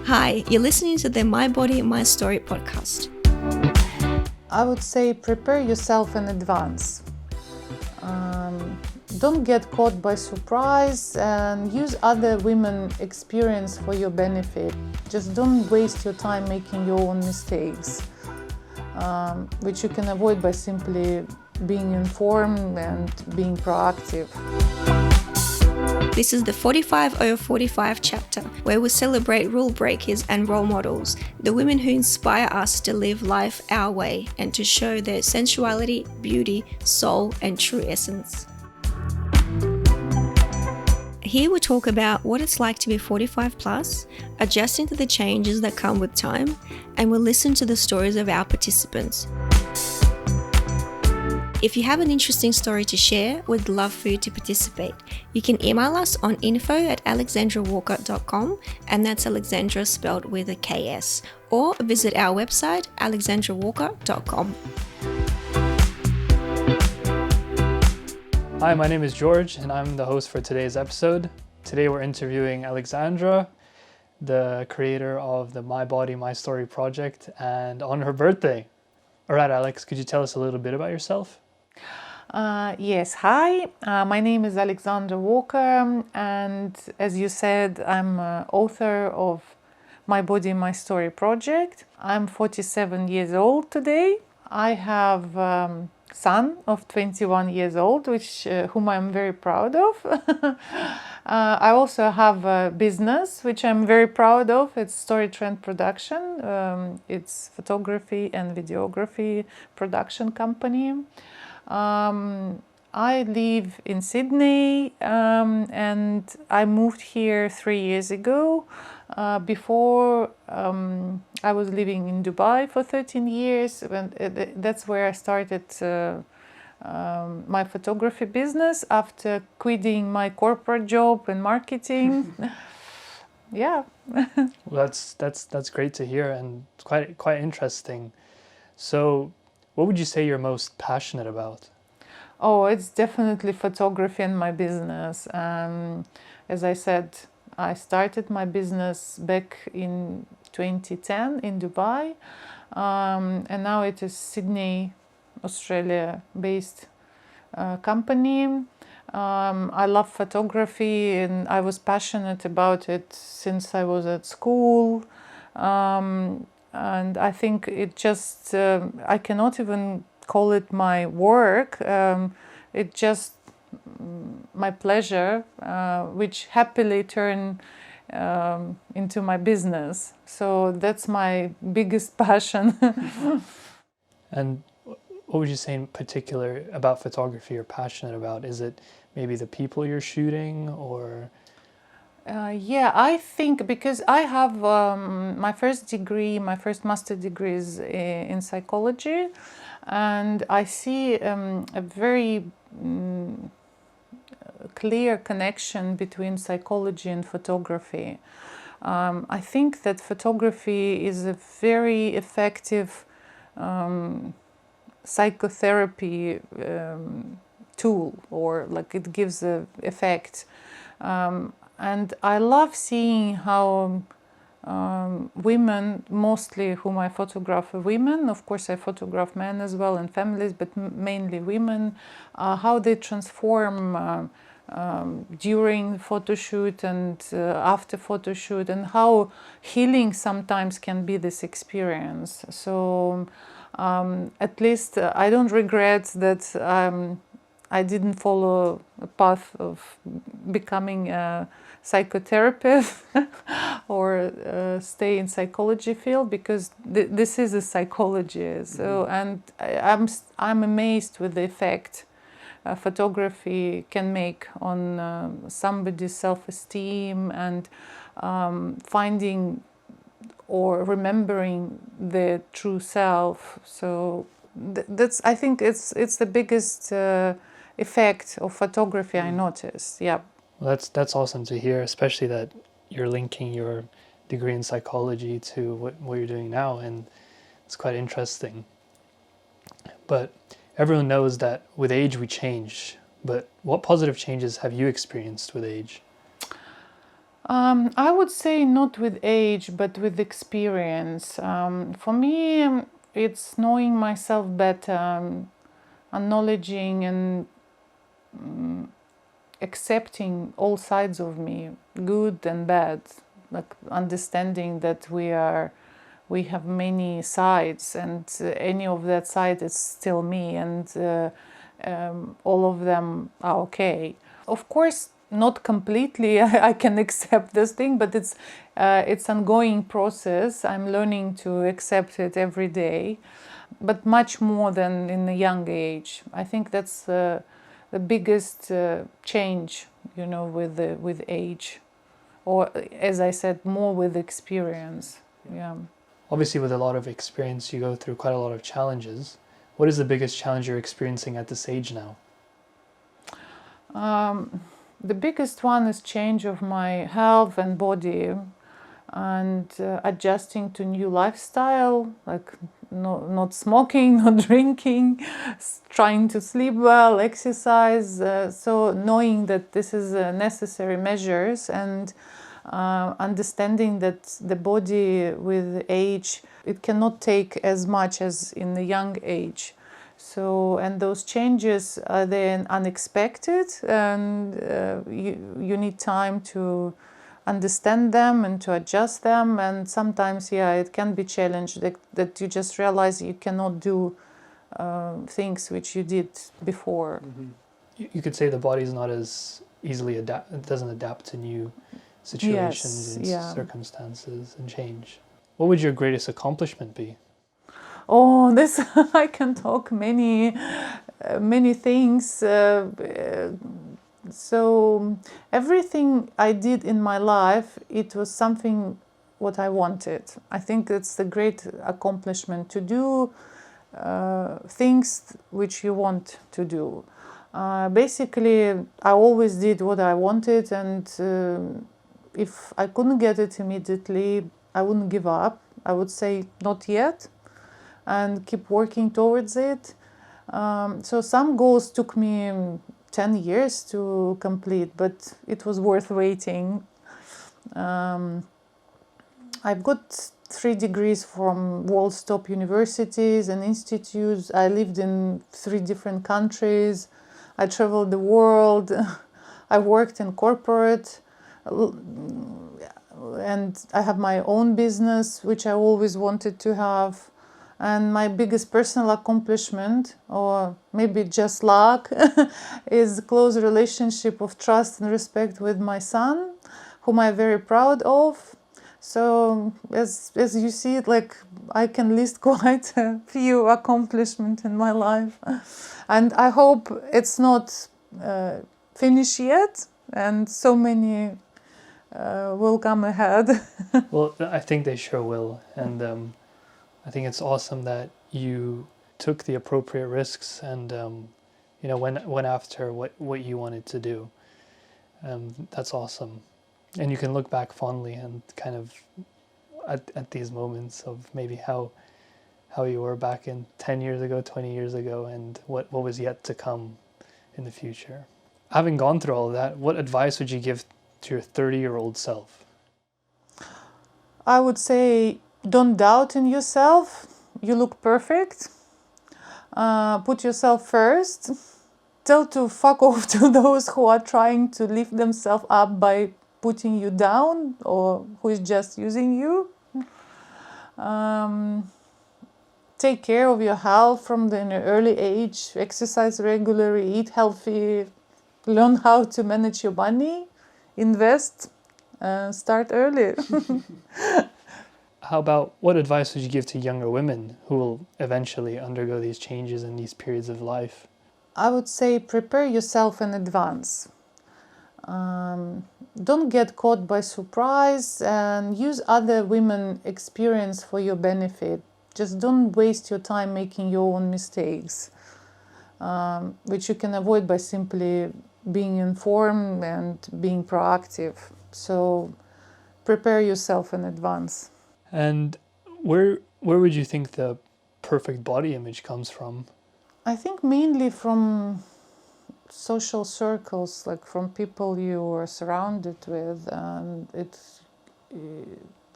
Hi, you're listening to the My Body, My Story podcast. I would say prepare yourself in advance. Don't get caught by surprise and use other women's experience for your benefit. Just don't waste your time making your own mistakes, which you can avoid by simply being informed and being proactive. This is the 45 over 45 chapter, where we celebrate rule breakers and role models, the women who inspire us to live life our way and to show their sensuality, beauty, soul, and true essence. Here we talk about what it's like to be 45 plus, adjusting to the changes that come with time, and we'll listen to the stories of our participants. If you have an interesting story to share, we'd love for you to participate. You can email us on info@aleksandrawalker.com, and that's Aleksandra spelled with a KS, or visit our website aleksandrawalker.com. Hi, my name is George, and I'm the host for today's episode. Today we're interviewing Aleksandra, the creator of the My Body, My Story project, and on her birthday. All right, Alex, could you tell us a little bit about yourself? Yes, hi, my name is Aleksandra Walker, and as you said, I'm author of My Body, My Story project. I'm 47 years old today. I have son of 21 years old, whom I'm very proud of. I also have a business which I'm very proud of. It's STORYTREND Production. It's photography and videography production company. I live in Sydney and I moved here 3 years ago. Before I was living in Dubai for 13 years, and that's where I started my photography business after quitting my corporate job in marketing. Yeah. Well, that's great to hear, and quite interesting. So, what would you say you're most passionate about? Oh, it's definitely photography and my business. As I said, I started my business back in 2010 in Dubai, and now it is Sydney, Australia-based company. I love photography, and I was passionate about it since I was at school. And I think it just, I cannot even call it my work. It just my pleasure, which happily turned into my business. So that's my biggest passion. And what would you say in particular about photography you're passionate about? Is it maybe the people you're shooting, or? Yeah, I think because I have my first master degree is in psychology, and I see a very clear connection between psychology and photography. I think that photography is a very effective psychotherapy tool, or like it gives an effect. And I love seeing how women, mostly whom I photograph are women, of course I photograph men as well and families, but mainly women, how they transform during photo shoot and after photo shoot, and how healing sometimes can be this experience. So at least I don't regret that I didn't follow a path of becoming a psychotherapist or stay in psychology field, because this is a psychology. So, and I'm amazed with the effect photography can make on somebody's self-esteem and finding or remembering their true self. So that's, I think it's the biggest effect of photography I noticed. Yeah. Well, that's awesome to hear, especially that you're linking your degree in psychology to what you're doing now, and it's quite interesting. But everyone knows that with age we change, but what positive changes have you experienced with age? I would say not with age, but with experience. For me, it's knowing myself better, acknowledging and accepting all sides of me, good and bad, like understanding that we have many sides, and any of that side is still me, and all of them are okay. Of course, not completely I can accept this thing, but it's ongoing process. I'm learning to accept it every day, but much more than in a young age. I think that's the biggest change, with age, or as I said, more with experience. Yeah. Obviously, with a lot of experience, you go through quite a lot of challenges. What is the biggest challenge you're experiencing at this age now? The biggest one is change of my health and body, and adjusting to new lifestyle, like not smoking, not drinking, trying to sleep well, exercise. So knowing that this is necessary measures, and understanding that the body with age, it cannot take as much as in the young age. So, and those changes are then unexpected, and you need time to understand them and to adjust them. And sometimes, it can be challenged that you just realize you cannot do things which you did before. Mm-hmm. You could say the body's not as easily it doesn't adapt to new situations and circumstances and change. What would your greatest accomplishment be? Oh, this I can talk many things. So everything I did in my life, it was something what I wanted. I think it's a great accomplishment to do things which you want to do. Basically, I always did what I wanted, and if I couldn't get it immediately, I wouldn't give up. I would say not yet, and keep working towards it. So some goals took me 10 years to complete, but it was worth waiting. I've got 3 degrees from world's top universities and institutes. I lived in 3 different countries. I traveled the world. I worked in corporate, and I have my own business, which I always wanted to have. And my biggest personal accomplishment, or maybe just luck, is a close relationship of trust and respect with my son, whom I'm very proud of. So as you see it, like, I can list quite a few accomplishments in my life. And I hope it's not finished yet, and so many will come ahead. Well, I think they sure will. And I think it's awesome that you took the appropriate risks and went after what you wanted to do. That's awesome. And you can look back fondly and kind of at these moments of maybe how you were back in 10 years ago, 20 years ago, and what was yet to come in the future. Having gone through all of that, what advice would you give to your 30-year-old self? I would say, don't doubt in yourself. You look perfect. Put yourself first. Tell to fuck off to those who are trying to lift themselves up by putting you down, or who is just using you. Take care of your health from an early age. Exercise regularly, eat healthy, learn how to manage your money, invest, start early. How about, what advice would you give to younger women who will eventually undergo these changes in these periods of life? I would say prepare yourself in advance. Don't get caught by surprise, and use other women's experience for your benefit. Just don't waste your time making your own mistakes, which you can avoid by simply being informed and being proactive. So prepare yourself in advance. And where would you think the perfect body image comes from? I think mainly from social circles, like from people you are surrounded with, and it's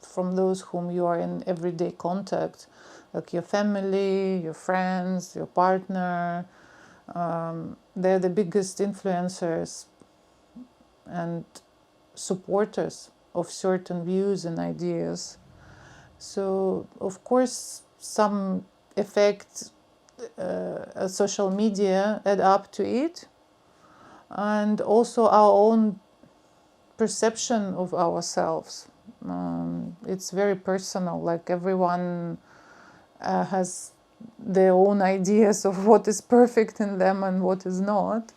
from those whom you are in everyday contact, like your family, your friends, your partner. They're the biggest influencers and supporters of certain views and ideas. So, of course, some effect social media add up to it, and also our own perception of ourselves. It's very personal, like everyone has their own ideas of what is perfect in them and what is not.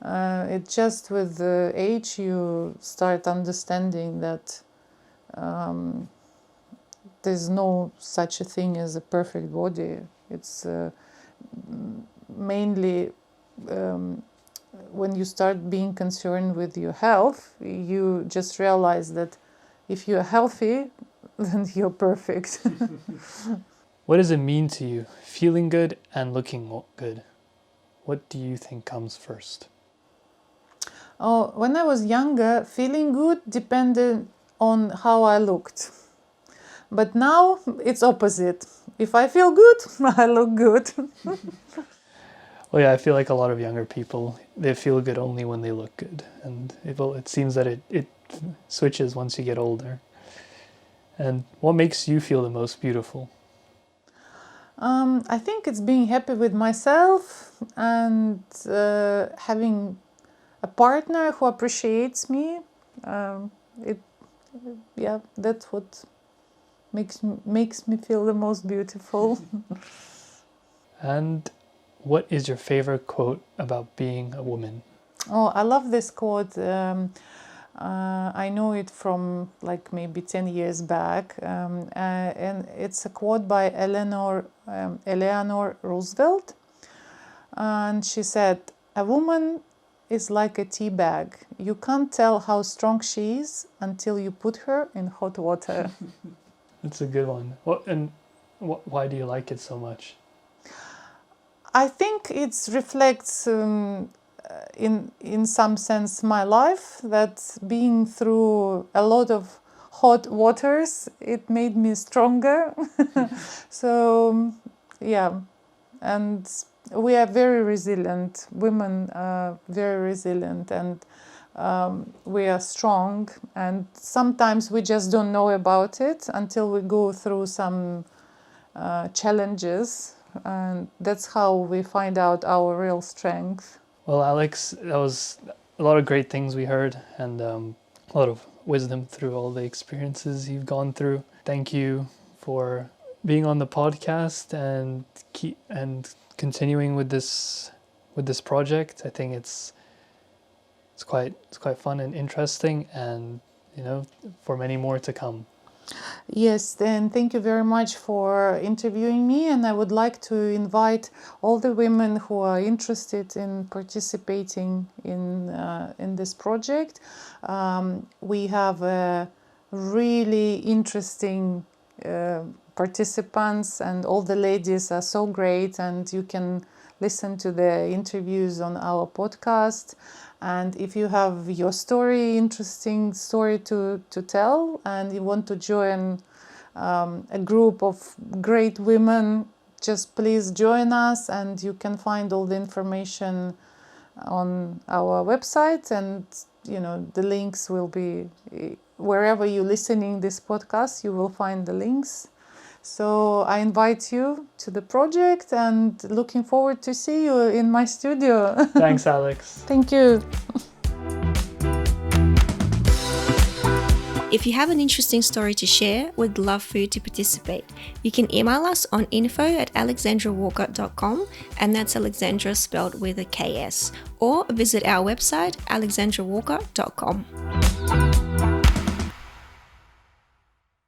It's just with the age you start understanding that there's no such a thing as a perfect body. It's mainly when you start being concerned with your health, you just realize that if you're healthy, then you're perfect. What does it mean to you, feeling good and looking good? What do you think comes first? Oh, when I was younger, feeling good depended on how I looked. But now it's opposite. If I feel good, I look good. Well, yeah, I feel like a lot of younger people, they feel good only when they look good. And it seems that it switches once you get older. And what makes you feel the most beautiful? I think it's being happy with myself and having a partner who appreciates me. That's what makes me feel the most beautiful. And what is your favorite quote about being a woman? Oh, I love this quote. I know it from like maybe 10 years back. And it's a quote by Eleanor Roosevelt. And she said, "A woman is like a tea bag. You can't tell how strong she is until you put her in hot water." That's a good one. Why do you like it so much? I think it reflects in some sense my life, that being through a lot of hot waters, it made me stronger. So yeah, and we are very resilient. Women are very resilient, and we are strong, and sometimes we just don't know about it until we go through some challenges, and that's how we find out our real strength. Well, Alex, that was a lot of great things we heard, and a lot of wisdom through all the experiences you've gone through. Thank you for being on the podcast and continuing with this project. I think it's quite fun and interesting, and for many more to come. Yes, then thank you very much for interviewing me, and I would like to invite all the women who are interested in participating in this project. We have a really interesting participants, and all the ladies are so great, and you can listen to the interviews on our podcast. And if you have your interesting story to tell, and you want to join a group of great women, just please join us, and you can find all the information on our website, and the links will be wherever you're listening this podcast, you will find the links. So I invite you to the project, and looking forward to see you in my studio. Thanks, Alex. Thank you. If you have an interesting story to share, we'd love for you to participate. You can email us on info@aleksandrawalker.com, and that's Alexandra spelled with a KS, or visit our website alexandrawalker.com.